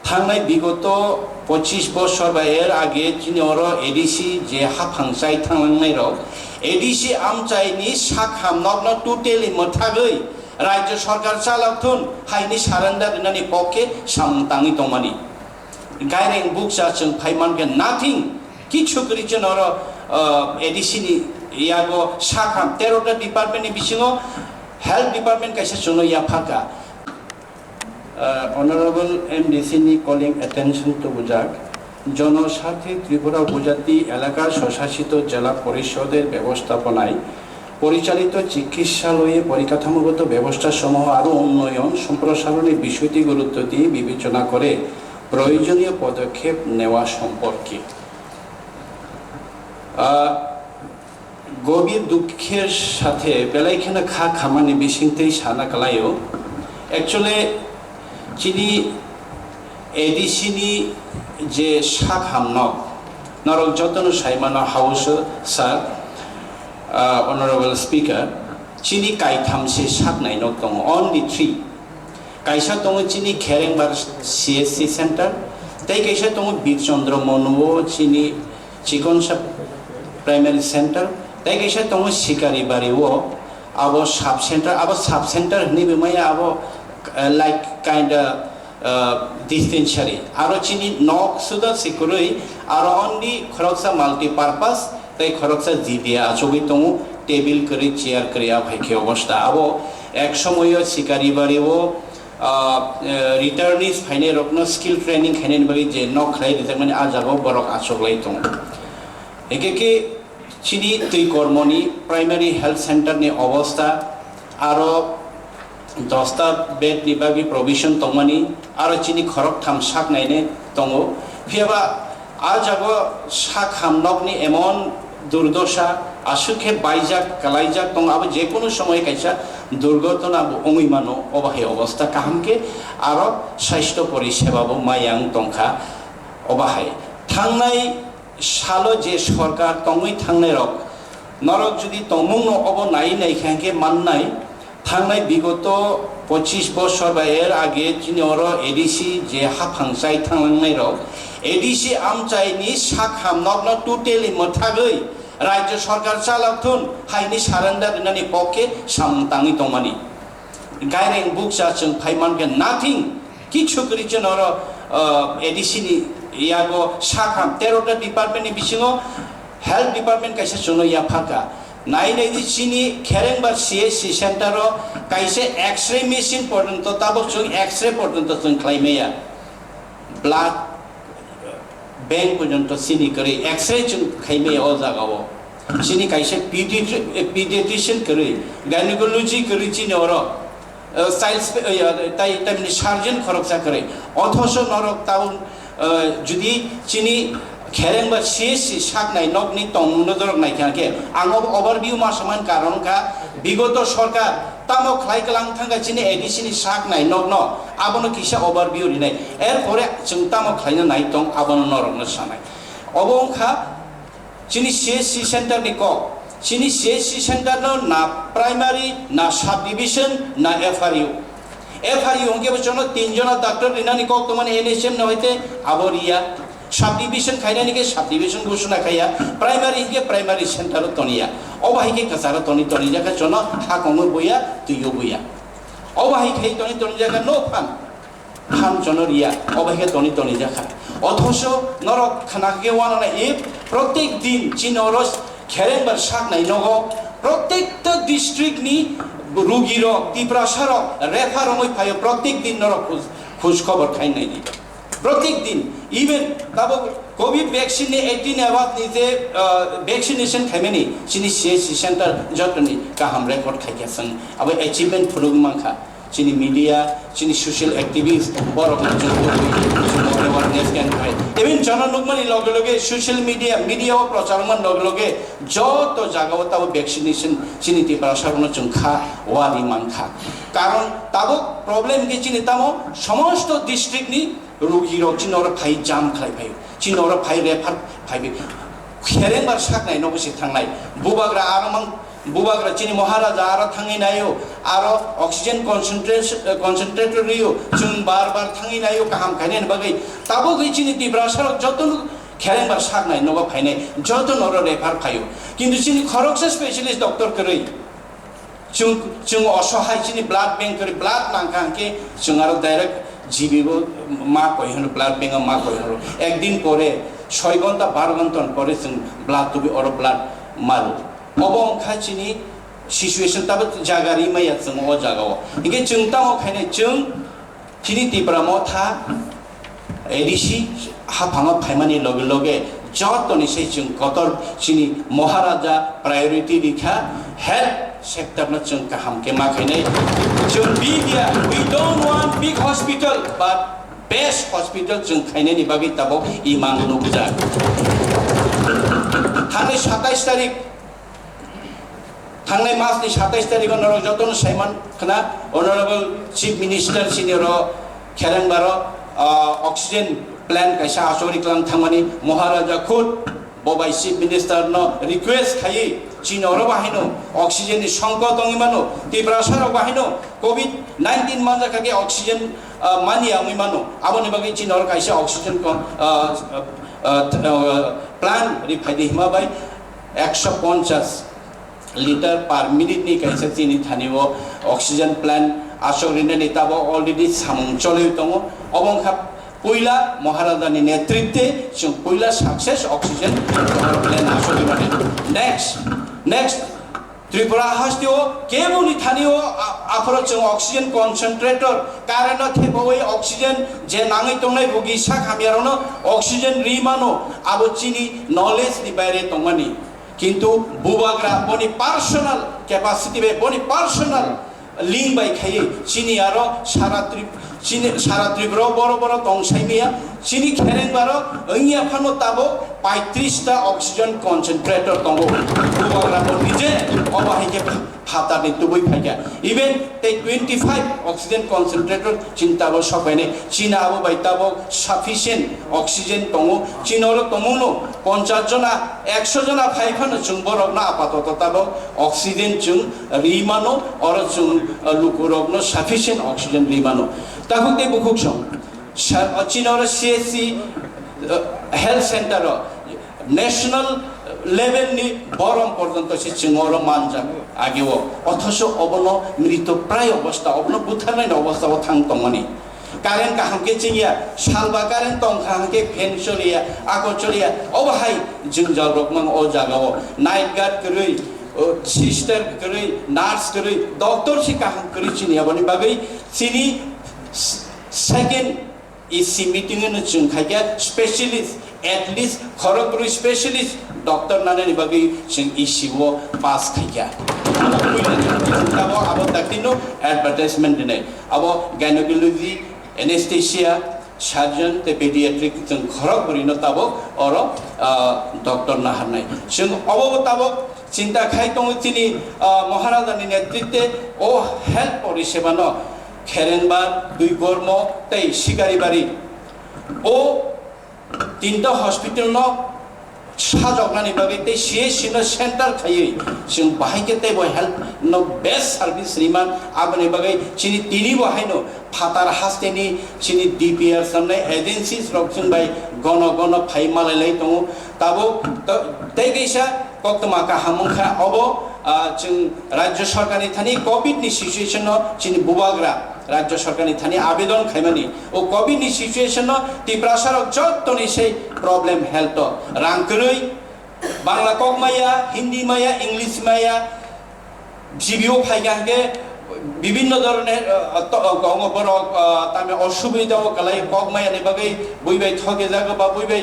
थांनाय विगत 25 বছর বা এর আগে চিনি ওর এডিসি যে হাফাংসাই থাংলাंनायरक এডিসি আমচাইনি সাখাম নগ্ন টোটালি মথাগৈ রাজ্য সরকার চালাকথুন হাইনি সারেন্ডার ইনানি পক্ষে সামতাङि दंमानि गायरें बुकसा जों फाइमानके नाथिं किछु करिचन ओर एडिसि नि यागो साखाम 13टा डिपार्टमेन्टनि बिसिङाव हेल्थ डिपार्टमेन्ट काइसे जोंनो या फाका Honorable MDC ni calling attention to Bujak, জনস্বার্থে ত্রিপুরা উপজাতি এলাকা স্বশাসিত জেলা পরিষদের ব্যবস্থাপনায় পরিচালিত চিকিৎসালয়ে পরিকাঠামোগত ব্যবস্থাসমূহ আরও উন্নয়ন সম্প্রসারণের বিষয়টি গুরুত্ব দিয়ে বিবেচনা করে প্রয়োজনীয় পদক্ষেপ নেওয়া সম্পর্কে গভীর দুঃখের সাথে বেলাইখানা খামানি বিসিংতেই সানা কালায়ও অ্যাকচুয়ালি চিনি এডিসিনি যে সাখাম নরক যতন সাইমানো হাউস স্যার অনারেবল স্পিকার চিনি কাইথামসে সাকনাই নক দङ অনলি 3 কাইসা दङ চিনি খেরেংবার সিএসসি সেন্টার তাই কাইসা दङ বীরচন্দ্র মনুও চিনি চিকনসা প্রাইমারি সেন্টার তাই কাইসা दङ শিকারিবাড়িও আবো সাব সেন্টার হনিবে মায়া আবো like kind of dispensary aro chini nok suda sikurui aro only khoroksa multi purpose tai khoroksa jidia achobi tongu table kari chair kari abhaike obosta abo ek samoyo sikari baribo returnees Thagnairok no skill training khainen bagi je nok khlai rijamani ajago borok achoglai tong ekeke chini tui kormoni primary health center ni obostha aro 10টা bed নিবাগি provision দংমানি আর চিনি খরক থাম সাক নাইনে দङ ফিয়াবা আজাগো সাখাম নকনি এমন দুর্দশা আসুখে বাইজাক কালাইজাক দङ আবো যে কোনো সময় কাইসা দুর্ঘটনা অঙ্গিমানো অবাহে অবস্থা কাহামকে আর স্বাস্থ্য পরিষেবাবো মায়াং দংখা অবাহায় থাংনাই সালো যে সরকার দङै থাংनायरक নরক যদি তমুং অব নাই নাইখাকে মাননাই थांनाय विगत 25 বছর বা এর আগে চিনি ওর এডিসি যে হাফাংসাই থাংलांनायरक এডিসি আমচাইনি সাখাম নগ্ন টোটালি মথাগৈ রাজ্য সরকার চালাকথুন হাইনি সারেন্ডার ইনানি পক্ষে সামতাङि दंमानि गायरें बुकसा जों फाइमानके नाथिं किछु करिचन ओर एडिसि नि यागो साखाम 13टा डिपार्टमेन्टनि बिसिङाव हेल्थ डिपार्टमेन्ट काइसे जोंनो या फाका नाइन चिनी खेरेंबार सीएससी सेंटर कैसे एक्सरे मेशिन पर्यंत तब जों एक्सरे पर्यंत जों खालामैया ब्लाड बैंक पर्यंत चिनी करी एक्सरे जों खालामैया अ जागाव चिनी कैसे पीडियाट्रिशियन करी गायनेकोलॉजी करी चिनी और चाइल्ड ताई ताइमनि सार्जन खरकसा करे अथच नरक टाउन जुदी चिनी खेरेंबार सीएससी साकनाय नकनि तंगनदर नायखाके आङो ओभारभिउ मासमान कारणका विगत सरकार तामो खाइलांखांगा चिनि एडिसिनि साकनाय नग्न आबनो किसा ओभारभिउ रिनाय एरपरे जों तामो खाइना नाय दं आबनो नरकनो सानाय अबंखा चिनि सीएससी सेंटर नि को चिनि सीएससी सेंटर ना प्राइमारी ना सब डिविजन ना एफआरयू के बचनो 3 जना डॉक्टर रिनानि को तमाने एनएचएम न होइते आबरिया सब डिविजन खाइनानि के सब डिविजन घोषणा खाया प्राइमारी के प्राइमारी सेंटर तनिया अबाहि के कसारा तनि जाका जन हाकंग बया तुयो बया अबाहि खाइ तनि जाका नो फान जनरिया अबाहि के तनि जाका अथच नरक खाना के वाना ए प्रत्येक दिन चिनरस खेरेंबार साकनाय नगो प्रत्येक डिस्ट्रिक्ट नि रुगिरो तिप्रासार रेफार होय फायो प्रत्येक दिन नरक खोज खबर खाइनाय दि प्रत्येक दिन इवन तब कोविड वैक्सीन ने 18 अबाव निजे वैक्सीनेशन खाइमेनि चिनि सीएससी सेंटर जतनि काहाम रेकर्ड खाइयासन अब अचीवमेंट फुरुगमाखा चिनि मीडिया चिनि सोशल एक्टिविस्ट बरक अवेयरनेस कैंपेन इवन जननुगमानि लगे लगे सोशल मीडिया प्रचारमान लगे लगे जत जागाव तब वैक्सीनेशन चिनि तिप्रासारनो जोंखा वारि मानखा कारण तब प्रॉब्लम के चिनि तमो समस्त डिस्ट्रिक्ट नि रुगिरो चिनोर फाइ जाम खाइ फाइ चिनोर फाइ रेफार फाइ खेरेंबार साकनाय नबसे थांनाय बुबाग्रा आरमं bubagra chini maharaja aro thangi nayo aro oxygen concentrator riyo chung bar thangi nayo kaham khainen bagai tabo gei chini Tiprasa joton Khailangkha saknai noba phainai joton oro refer phayo kintu chini khoroksa specialist doctor koroi chung অসহায় chini blood bank kori blood nangkangke chung aro direct জিবিব মা কই হলো blood bank মা কই হলো একদিন পরে 6 ঘন্টা 12 ঘন্টা পরে जों ব্লাড তুবি অর ব্লাড মাল অবং খাচিনি সিচুয়েশন তাব জাগারি মাইয়া जों ও জাগাও ইগে जों তাও খাইনে जों চিনি তিপ্রামো থা এডিসি হাফাঙ্গ ফাইমানি লগে লগে যতনি সেই जों কতর চিনি মহারাজা প্রায়োরিটি লিখা health sector chung kaham ke ma khainai chung bidia we don't want big hospital but best hospital chung khainai ni bagi tabo imang nukja thangnai 27 tarik thangnai mas ni 27 tarik onor joton saiman khana honorable chief minister senior Khailangkha oxygen plant kaisa asori klang thangmani maharaja khud bobai chief minister no request khai Chinoro bahino oxygen ni songkot ongimano Tiprasa ro bahino COVID-19 manja kage oxygen mani amimano aboni bagi Chinoro kaisa oxygen plant rifaidi himabai 150 liter per minute ni kaisa chini thanibo oxygen plant asogrine ni tabo already samung choloi tongo obongkha Puila Maharajani netritwe जों puila success oxygen plant asogibane next Tripura hastio kebuni thanio apro जों oxygen concentrator karena theboi oxygen je nangai tongnai bugi Sakham yarono oxygen rimano abo chini knowledge ni baire tongmani kintu bubagra boni personal capacity be boni personal link by khaye chini aro সারা ত্রিপুরা বড় বড় তংসাইমিয়া চিনি Khailangkha ওইয়া Fanon তাবো 35 টা oxygen concentrator তঙ্গ বুবাগ্রা নিজে অবাহিকে ফাতানি তুবই ফাইকা even তে 25 oxygen concentrator চিন্তাবো সবাইনে চিনা আবো বাইতাবো sufficient oxygen তঙ্গ চিনর তমুনো 50 জনা 100 জনা ফাইফানো जों বরগনা আপাতত তাবো অক্সিজেন जों রিমানো অর जों লুকুরগনো সাফিসিয়েন্ট অক্সিজেন রিমানো তাহুতে বুকুকসং চিনর CSC health centre national level নি বরম পর্যন্ত সে চিঙর মানজা আগেও অথচ অবন মৃত প্রায় অবস্থা অবন বুথারনাই অবস্থা থাং তংমানি কারেন্ট কাহামকে চিঙিয়া সালবা কারেন্ট তং কাহামকে ফেন চলিয়া আগর চলিয়া অবাহাই जों জালরকমাং ও জাগাও নাইট গার্ড করি সিস্টার করি নার্স করি ডক্টর সি কাহাম করি চিনিয়া বনি বাগৈ চিনি second is meeting in जों खाइया specialist at least Kharagpur specialist doctor नाने बगी जों इसिओ पास खाइया अब अब तकिनो advertisement दिने अब gynecology anesthesia surgeon te pediatric जों खरगपुर न ताबो और doctor ना हानाय जों अब ताबो चिंता खाइ तंग चिनि महाराजानि नेतृत्वे ओ हेल्थ परिसेवा न Khailangkha দুই কর্ম তাই শিকারিবাড়ি ও তিনটা হসপিটাল ন সাজগনানি বাগে তাই সিএসসি ন সেন্টার খাইয়ে जों বাহাইকে তাই বই হেল্প ন বেস্ট সার্ভিস রিমান আবনি বাগে চিনি তিনি বহাইনো ফাতার হাস্তেনি চিনি ডিপিআর সামনে এজেন্সিস রকসং বাই গণ গণ ফাই মালাইলাই দङ তাবো তাই গैसा কক্তমা কাহামুখা অব जों राज्य सरकारनि थानि कोविड नि सिचुएशन चिनि बुबाग्रा राज्य सरकारनि थानि आवेदन खाइमानि ओ कोविड नि सिचुएशन Tiprasa जतनि से प्रॉब्लम हेल्थ रांकरै बांग्ला ककमाया हिंदी माया इंग्लिश माया जिबिओ फाइगांगे বিভিন্ন ধরনের গঙ্গবর তামে অসুবিধাও কালাই ককমায়ানি বাগে বইবাই ঠকে জাগো বা বইবাই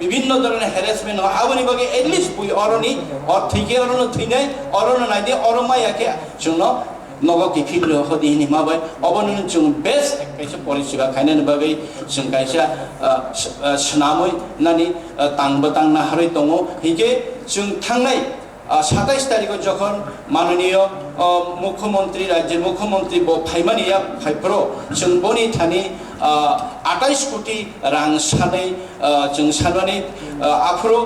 বিভিন্ন ধরনের হ্যারাসমেন্ট আবনি বাগে এট লিস্ট বই অরনি অর্থিকে অরন থিনাই অরন নাইদে অরমায়াকে জন্য নগকি ফিল হদিনি মাবাই অবনন जों বেস্ট কাইসা পরিষেবা খাইনানি বাগে जों কাইসা স্নামই নানি তাংবতাং না হারই দङ হিকে जों थांनाय 27 तारिखआव যখন माननीय मुख्यमंत्री राज्य मुख्यमंत्री फाइमानिया फाइप्रो जों बनि थानि 28 कोटी रां सानै जों साननानै आफरो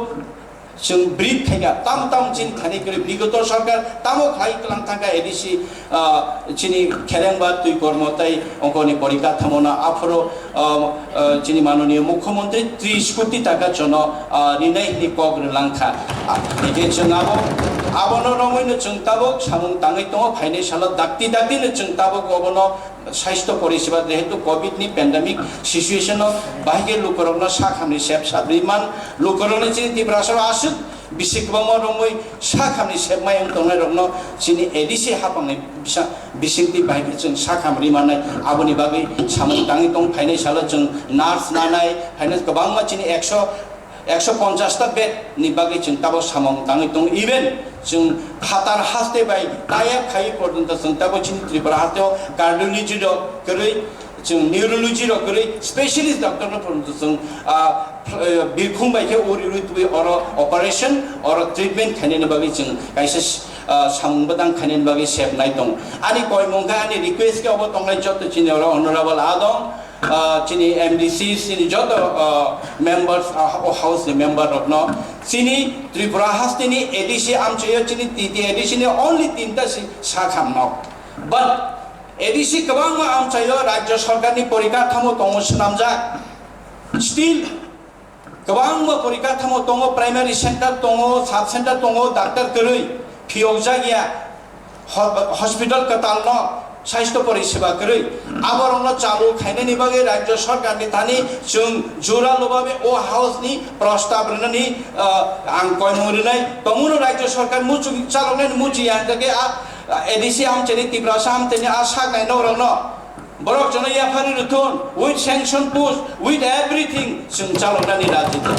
जों ब्रिफ थाइगा ताम चिन थाने करे बिगत सरकार तामो खाइलांखा एडिसि चिनि खेरेंबा तुई कर्मताई अंकनि परीक्षा थामना आफरो चिनि माननीय मुख्यमंत्री 30 कोटी टाका जन रिनायनि कग्रलांखा एके जों आबनो रमैनो जों ताबो सामुं ताङै दङ फाइनान्सियल दाक्ति जों ताबो गबनो स्वास्थ्य परिसेवा जेहेतु कोविड नि पेंडेमिक सिचुएशन बाहिगे लुकरनो साखामनि सेब साब्रिमान लुकरनो चिनि तिप्रासा आसुक बिसिकबामा रमै साखामनि सेब मायं दंनायरनो चिनि एडिसि हापांनि बिसिंति बाहिगे जों साखाम रिमानाय आबोनि बागै सामुं ताङै दं फाइनान्सियल जों नार्स नानाय फाइनान्स गोबां चिनि 150 टा बेड नि बागै जों ताबो सामुं ताङै दं इभेन जों हातार हास्ते बाय टाइप खाइ पर्यन्त जों ताबो चिनि त्रिपुरा हातेव कार्डियोलॉजी रो करै जों न्यूरोलॉजी रो करै स्पेशलिस्ट डॉक्टर न पर्यन्त जों बिरखुं बायखे ओरिरुतबे और ऑपरेशन और ट्रीटमेंट खानेनि बागै जों काइसे सामुंबदां खानेनि बागै सेबनाय दं आनि कयमंगा आनि रिक्वेस्ट के अब तंगाय जत चिनि ऑनरेबल आदम चिनी MDC चिनी जत मेंबर्स हाउस मेंबर रत्न चिनी त्रिपुरा हास्तिनी एडिसि आमचय चिनी तीती एडिसि ने ओनली 3टा साखाम न बट एडिसि गोबां आमचय राज्य सरकारनि परीक्षा थामो दङ सुनामजा स्टिल गोबां परीक्षा थामो दङ प्राइमारी सेंटर दङ सब सेंटर दङ डाक्टर करै फियौजा गया हॉस्पिटल कताल न स्वास्थ्य परिसेवा करै आबरनो चालू खाइनायनि बागै राज्य सरकारनि थानि जों जोरालोबाबे ओ हाउसनि प्रस्ताव रननि आं कयमरिनाय तमुनो राज्य सरकार मुचु चालौनाय मुचि यानके एडिसि आमचेनि तिप्रासा आमचेनि आसागनाय नरनो बरक जन याफारि रुथुन विथ सैंक्शन पोस्ट विथ एवरीथिं जों चालौनानि राजनीति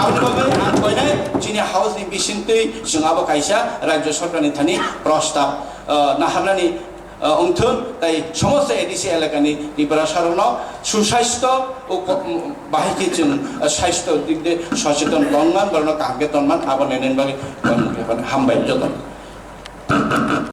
आबनि बागै आं कयनाय जिनि हाउसनि बिसिंतै जों आबो काइसा राज्य सरकारनि थानि प्रस्ताव नाहारनानि अंथुन ताई समस्त एडिसि एलाकानि तिप्रासारनो सुस्वास्थ्य बाहिके जों स्वास्थ्य दिगदे सचेतन दंमान बरनो कांगे दंमान आबो नेनेन बागै हामबाय जतन